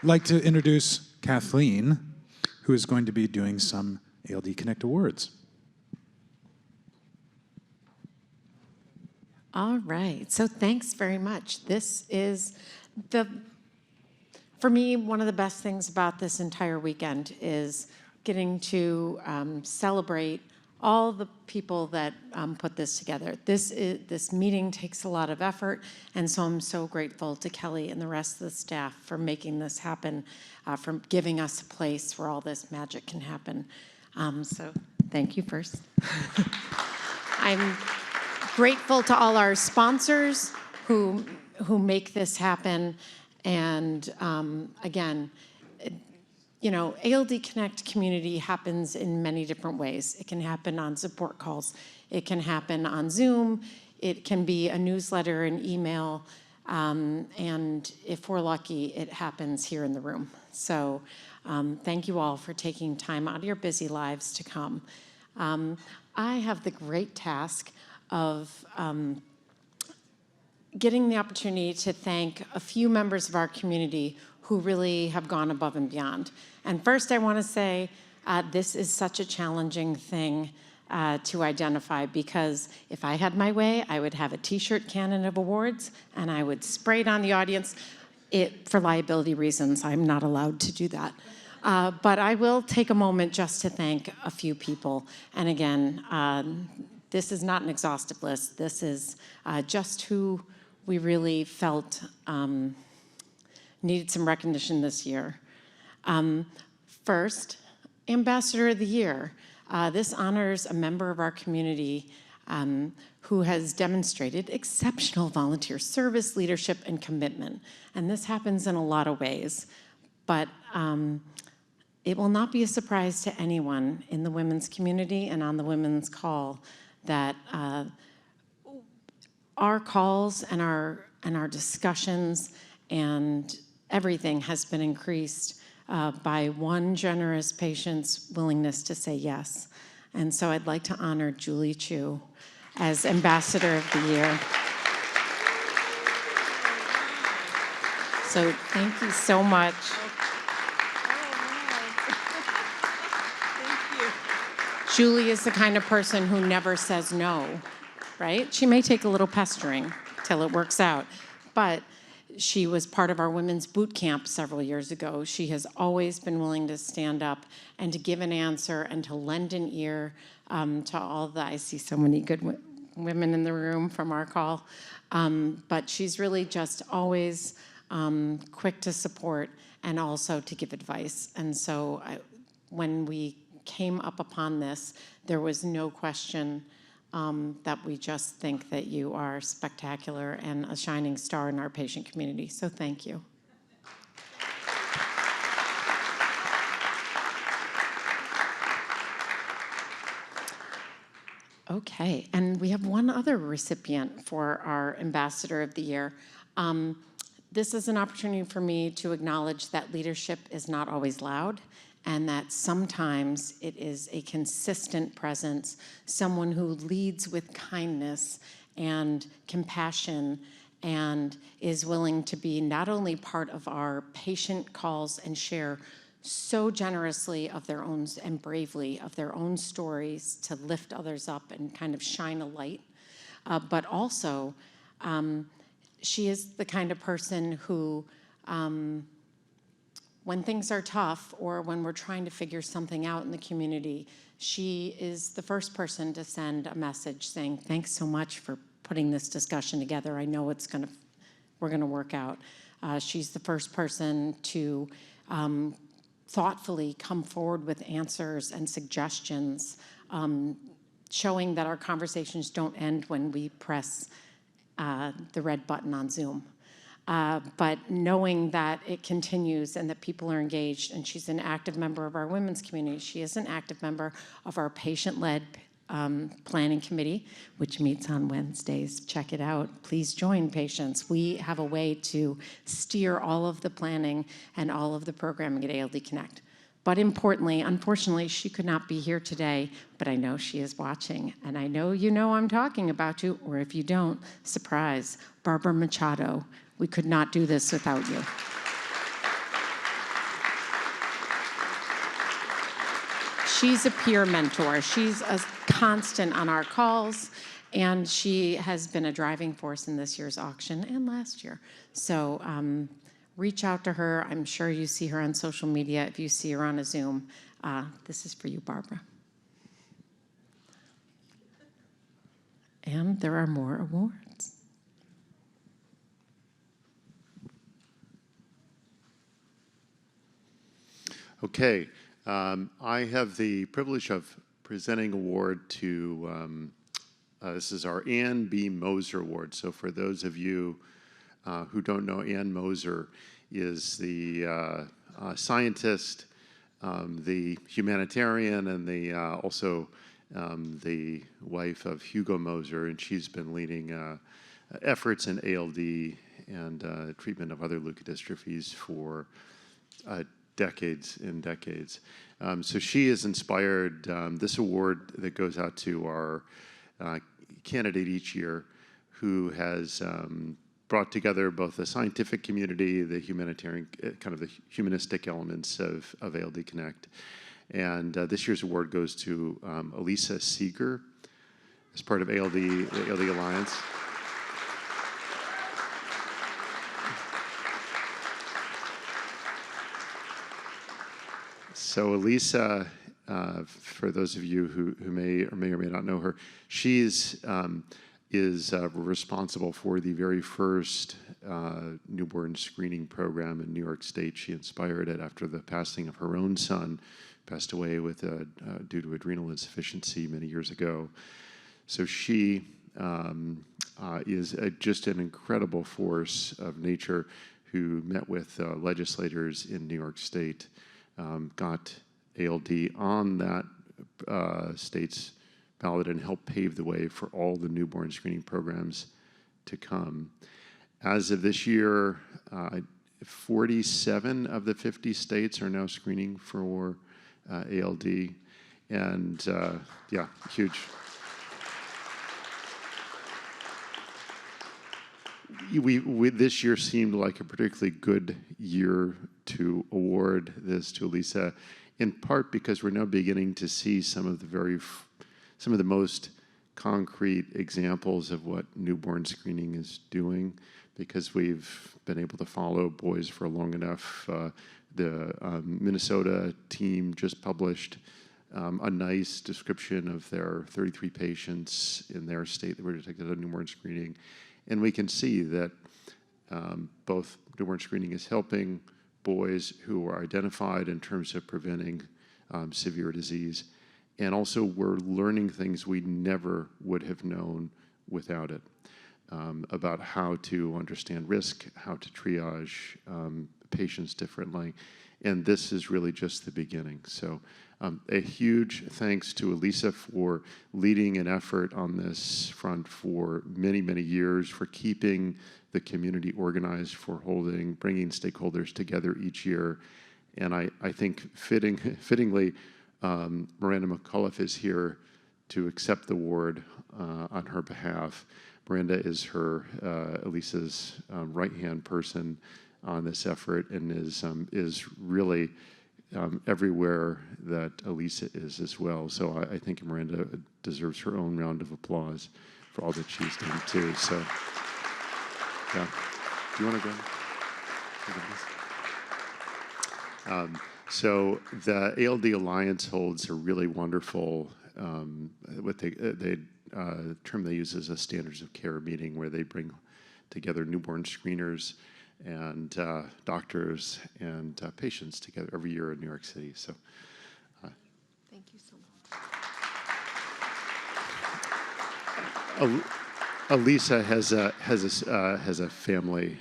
I'd like to introduce Kathleen, who is going to be doing some ALD Connect Awards. All right, so thanks very much. This is for me, one of the best things about this entire weekend is getting to celebrate all the people that put this together. This meeting takes a lot of effort, and so I'm so grateful to Kelly and the rest of the staff for making this happen, for giving us a place where all this magic can happen. So thank you first. I'm grateful to all our sponsors who make this happen, and again, you know, ALD Connect community happens in many different ways. It can happen on support calls. It can happen on Zoom. It can be a newsletter, an email, and if we're lucky, it happens here in the room. So thank you all for taking time out of your busy lives to come. I have the great task of getting the opportunity to thank a few members of our community who really have gone above and beyond. And first I want to say this is such a challenging thing to identify, because if I had my way, I would have a t-shirt cannon of awards and I would spray it on the audience. For liability reasons, I'm not allowed to do that. But I will take a moment just to thank a few people. And again, this is not an exhaustive list. This is just who we really felt needed some recognition this year. First, Ambassador of the Year. This honors a member of our community who has demonstrated exceptional volunteer service, leadership, and commitment. And this happens in a lot of ways. But it will not be a surprise to anyone in the women's community and on the women's call that our calls and our discussions and everything has been increased by one generous patient's willingness to say yes. And so I'd like to honor Julie Chu as Ambassador of the Year. So thank you so much. Julie is the kind of person who never says no, right? She may take a little pestering till it works out, but she was part of our women's boot camp several years ago. She has always been willing to stand up and to give an answer and to lend an ear to all the, I see so many good women in the room from our call, but she's really just always quick to support and also to give advice. And so when we came up upon this, there was no question that we just think that you are spectacular and a shining star in our patient community. So thank you. Okay, and we have one other recipient for our Ambassador of the Year. This is an opportunity for me to acknowledge that leadership is not always loud, and that sometimes it is a consistent presence, someone who leads with kindness and compassion and is willing to be not only part of our patient calls and share so generously of their own and bravely of their own stories to lift others up and kind of shine a light, but also she is the kind of person who when things are tough or when we're trying to figure something out in the community, she is the first person to send a message saying, thanks so much for putting this discussion together. I know we're gonna work out. She's the first person to thoughtfully come forward with answers and suggestions, showing that our conversations don't end when we press the red button on Zoom. But knowing that it continues and that people are engaged, and she's an active member of our women's community. She is an active member of our patient-led planning committee, which meets on Wednesdays. Check it out. Please join, patients. We have a way to steer all of the planning and all of the programming at ALD Connect. But importantly, unfortunately, she could not be here today, but I know she is watching, and I know you know I'm talking about you, or if you don't, surprise, Barbara Machado. We could not do this without you. she's a peer mentor. She's a constant on our calls, and she has been a driving force in this year's auction and last year. So reach out to her. I'm sure you see her on social media. If you see her on a Zoom, this is for you, Barbara. And there are more awards. Okay, I have the privilege of presenting award to, this is our Ann B. Moser Award. So for those of you who don't know, Ann Moser is the scientist, the humanitarian, and the also the wife of Hugo Moser, and she's been leading efforts in ALD and treatment of other leukodystrophies for decades and decades. So she has inspired this award that goes out to our candidate each year who has brought together both the scientific community, the humanitarian, kind of the humanistic elements of ALD Connect. And this year's award goes to Elisa Seeger as part of ALD, the ALD Alliance. So Elisa, for those of you who may or may not know her, she's is responsible for the very first newborn screening program in New York State. She inspired it after the passing of her own son, passed away with due to adrenal insufficiency many years ago. So she is just an incredible force of nature who met with legislators in New York State, got ALD on that state's ballot and helped pave the way for all the newborn screening programs to come. As of this year, 47 of the 50 states are now screening for ALD, and yeah, huge. This year seemed like a particularly good year to award this to Elisa, in part because we're now beginning to see some of the most concrete examples of what newborn screening is doing, because we've been able to follow boys for long enough. The Minnesota team just published a nice description of their 33 patients in their state that were detected on newborn screening. And we can see that both newborn screening is helping boys who are identified in terms of preventing severe disease. And also we're learning things we never would have known without it, about how to understand risk, how to triage patients differently. And this is really just the beginning. So a huge thanks to Elisa for leading an effort on this front for many, many years, for keeping the community organized, for bringing stakeholders together each year. And I think fittingly, Miranda McAuliffe is here to accept the award on her behalf. Miranda is Elisa's right-hand person on this effort, and is really everywhere that Elisa is as well. So I think Miranda deserves her own round of applause for all that she's done too. So, yeah. Do you want to go? So the ALD Alliance holds a really wonderful, what the term they use is a standards of care meeting, where they bring together newborn screeners and doctors and patients together every year in New York City. So, Thank you so much. Elisa has a family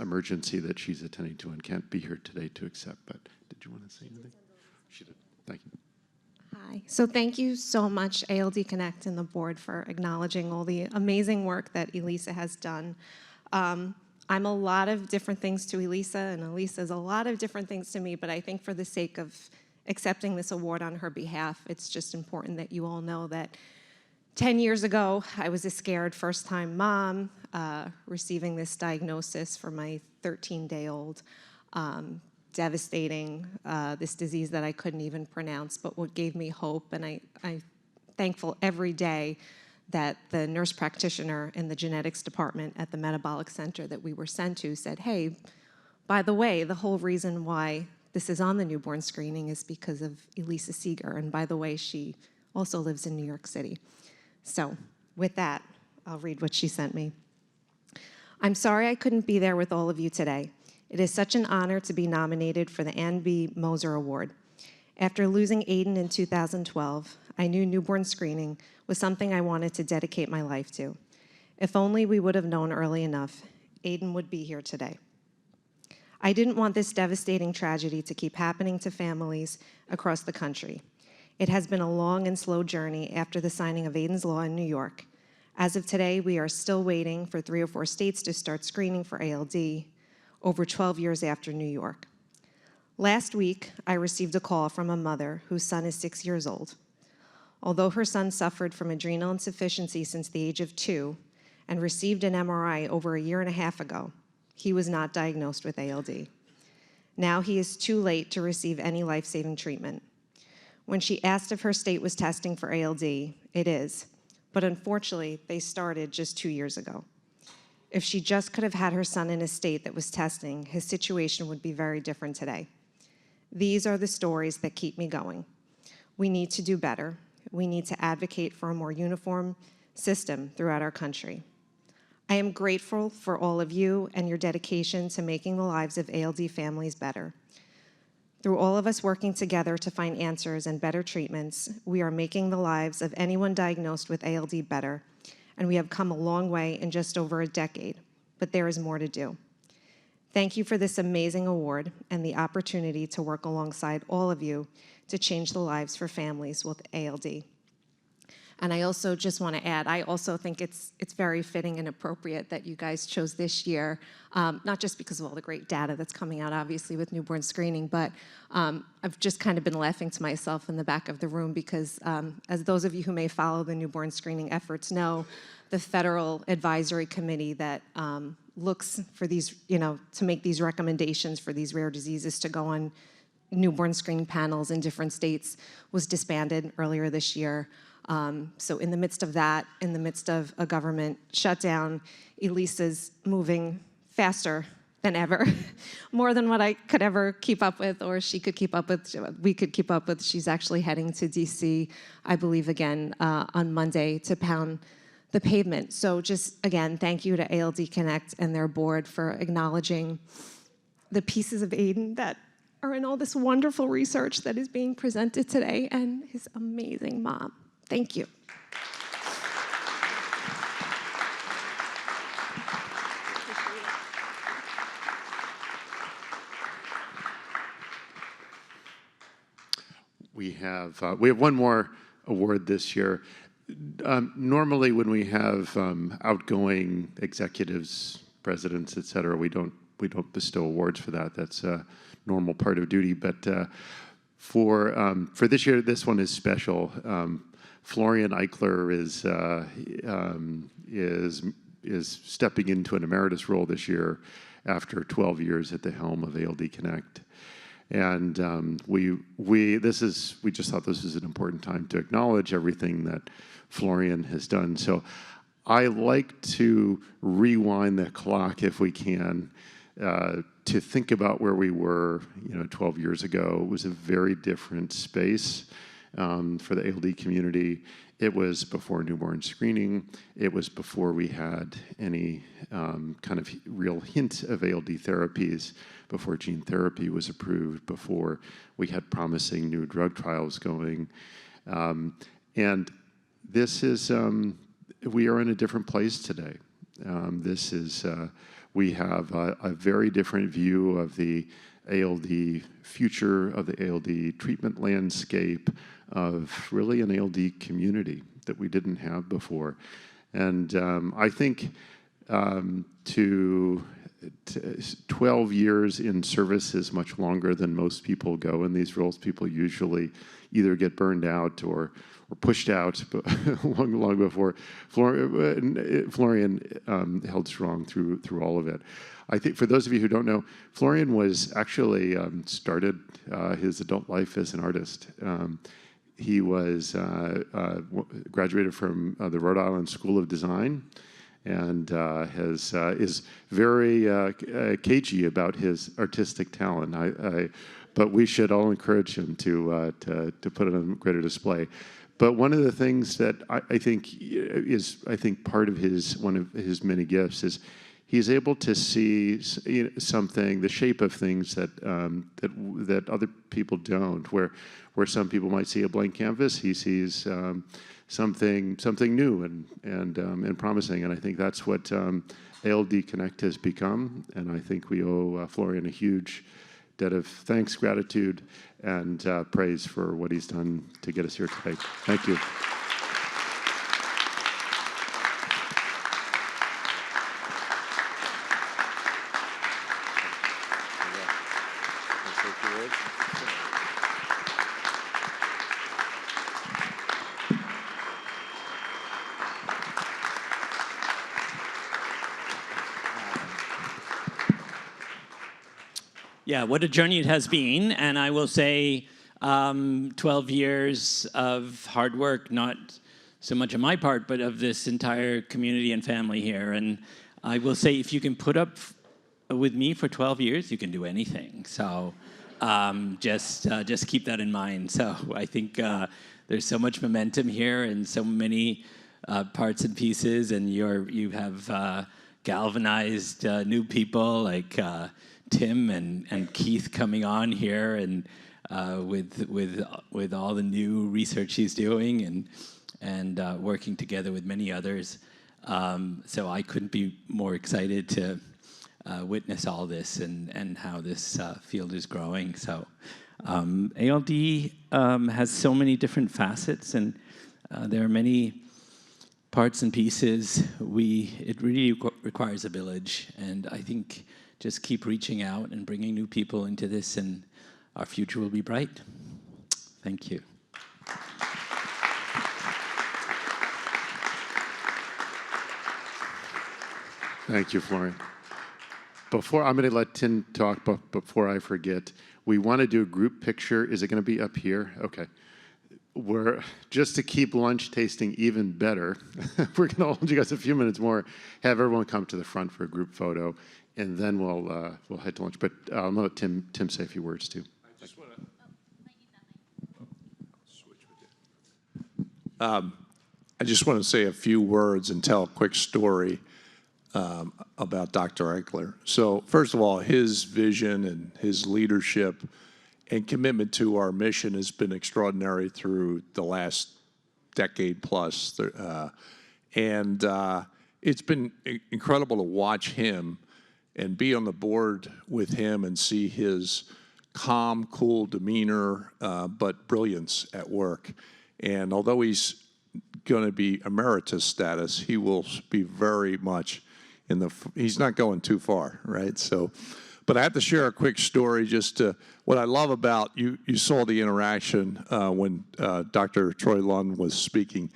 emergency that she's attending to and can't be here today to accept. But did you want to say anything? She did. Thank you. Hi. So thank you so much, ALD Connect and the board, for acknowledging all the amazing work that Elisa has done. I'm a lot of different things to Elisa, and Elisa's a lot of different things to me, but I think for the sake of accepting this award on her behalf, it's just important that you all know that 10 years ago, I was a scared first-time mom receiving this diagnosis for my 13-day-old. devastating, this disease that I couldn't even pronounce, but what gave me hope, and I'm thankful every day that the nurse practitioner in the genetics department at the metabolic center that we were sent to said, hey, by the way, the whole reason why this is on the newborn screening is because of Elisa Seeger, and by the way, she also lives in New York City. So with that, I'll read what she sent me. I'm sorry I couldn't be there with all of you today. It is such an honor to be nominated for the Ann B. Moser Award. After losing Aiden in 2012, I knew newborn screening was something I wanted to dedicate my life to. If only we would have known early enough, Aiden would be here today. I didn't want this devastating tragedy to keep happening to families across the country. It has been a long and slow journey after the signing of Aiden's Law in New York. As of today, we are still waiting for 3 or 4 states to start screening for ALD, over 12 years after New York. Last week, I received a call from a mother whose son is 6 years old. Although her son suffered from adrenal insufficiency since the age of 2 and received an MRI over a year and a half ago, he was not diagnosed with ALD. Now he is too late to receive any life-saving treatment. When she asked if her state was testing for ALD, it is, but unfortunately, they started just 2 years ago. If she just could have had her son in a state that was testing, his situation would be very different today. These are the stories that keep me going. We need to do better. We need to advocate for a more uniform system throughout our country. I am grateful for all of you and your dedication to making the lives of ALD families better. Through all of us working together to find answers and better treatments, we are making the lives of anyone diagnosed with ALD better, and we have come a long way in just over a decade, but there is more to do. Thank you for this amazing award and the opportunity to work alongside all of you to change the lives for families with ALD. And I also just want to add, I also think it's very fitting and appropriate that you guys chose this year, not just because of all the great data that's coming out, obviously, with newborn screening, but I've just kind of been laughing to myself in the back of the room because, as those of you who may follow the newborn screening efforts know, the Federal Advisory Committee that looks for these, to make these recommendations for these rare diseases to go on newborn screening panels in different states was disbanded earlier this year. So in the midst of that, in the midst of a government shutdown, Elisa's moving faster than ever, more than what I could ever keep up with, or she could keep up with, we could keep up with. She's actually heading to DC, I believe, again, on Monday to pound the pavement. So just, again, thank you to ALD Connect and their board for acknowledging the pieces of Aiden that are in all this wonderful research that is being presented today, and his amazing mom. Thank you. We have one more award this year. Normally, when we have outgoing executives, presidents, et cetera, we don't bestow awards for that. That's a normal part of duty. But for this year, this one is special. Florian Eichler is stepping into an emeritus role this year after 12 years at the helm of ALD Connect. And we just thought this was an important time to acknowledge everything that Florian has done. So I like to rewind the clock, if we can, to think about where we were 12 years ago. It was a very different space for the ALD community. It was before newborn screening. It was before we had any kind of real hint of ALD therapies, before gene therapy was approved, before we had promising new drug trials going. And this is, we are in a different place today. We have a very different view of the ALD future, of the ALD treatment landscape, of really an ALD community that we didn't have before. And I think 12 12 years in service is much longer than most people go in these roles. People usually either get burned out or pushed out long before. Florian held strong through all of it. I think for those of you who don't know, Florian was actually started his adult life as an artist. He was graduated from the Rhode Island School of Design, and is very cagey about his artistic talent. But we should all encourage him to put it on greater display. But one of the things that I think is part of one of his many gifts is he's able to see something, the shape of things that other people don't. Where some people might see a blank canvas, he sees something new and promising. And I think that's what ALD Connect has become. And I think we owe Florian a huge debt of thanks, gratitude, and praise for what he's done to get us here today. Thank you. Yeah, what a journey it has been. And I will say 12 years of hard work, not so much on my part, but of this entire community and family here. And I will say if you can put up with me for 12 years, you can do anything. So just keep that in mind. So I think there's so much momentum here and so many parts and pieces, and you have galvanized new people like Tim and Keith coming on here, and with all the new research he's doing, and working together with many others. So I couldn't be more excited to witness all this and how this field is growing. So ALD has so many different facets, and there are many parts and pieces. It really requires a village, and I think just keep reaching out and bringing new people into this, and our future will be bright. Thank you. Thank you, Florian. I'm going to let Tim talk, but before I forget, we want to do a group picture. Is it going to be up here? Okay. Just to keep lunch tasting even better, we're going to hold you guys a few minutes more, have everyone come to the front for a group photo, and then we'll head to lunch. But I'll let Tim say a few words too. I just want to switch with you. I just want to say a few words and tell a quick story about Dr. Eichler. So first of all, his vision and his leadership and commitment to our mission has been extraordinary through the last decade plus. And it's been incredible to watch him and be on the board with him and see his calm, cool demeanor, but brilliance at work. And although he's going to be emeritus status, he will be very much he's not going too far, right? So, but I have to share a quick story what I love about, you saw the interaction when Dr. Troy Lund was speaking.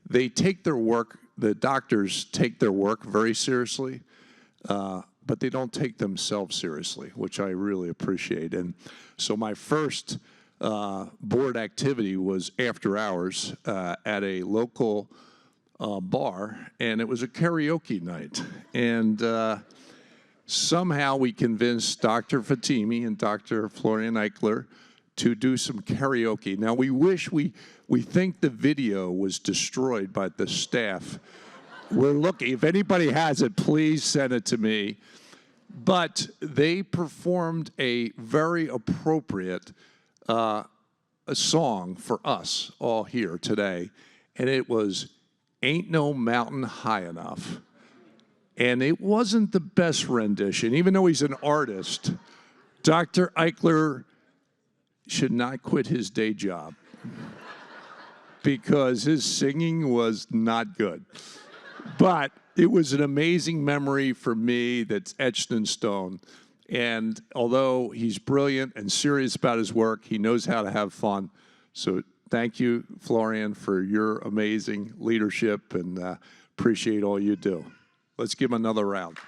They take their work, the doctors take their work very seriously, but they don't take themselves seriously, which I really appreciate. And so my first board activity was after hours at a local bar, and it was a karaoke night. And somehow we convinced Dr. Fatimi and Dr. Florian Eichler to do some karaoke. Now, we think the video was destroyed by the staff. We're looking. If anybody has it, please send it to me. But they performed a very appropriate a song for us all here today, and it was "Ain't No Mountain High Enough." And it wasn't the best rendition. Even though he's an artist, Dr. Eichler should not quit his day job because his singing was not good. But it was an amazing memory for me that's etched in stone. And although he's brilliant and serious about his work, he knows how to have fun. So thank you, Florian, for your amazing leadership, and appreciate all you do. Let's give him another round.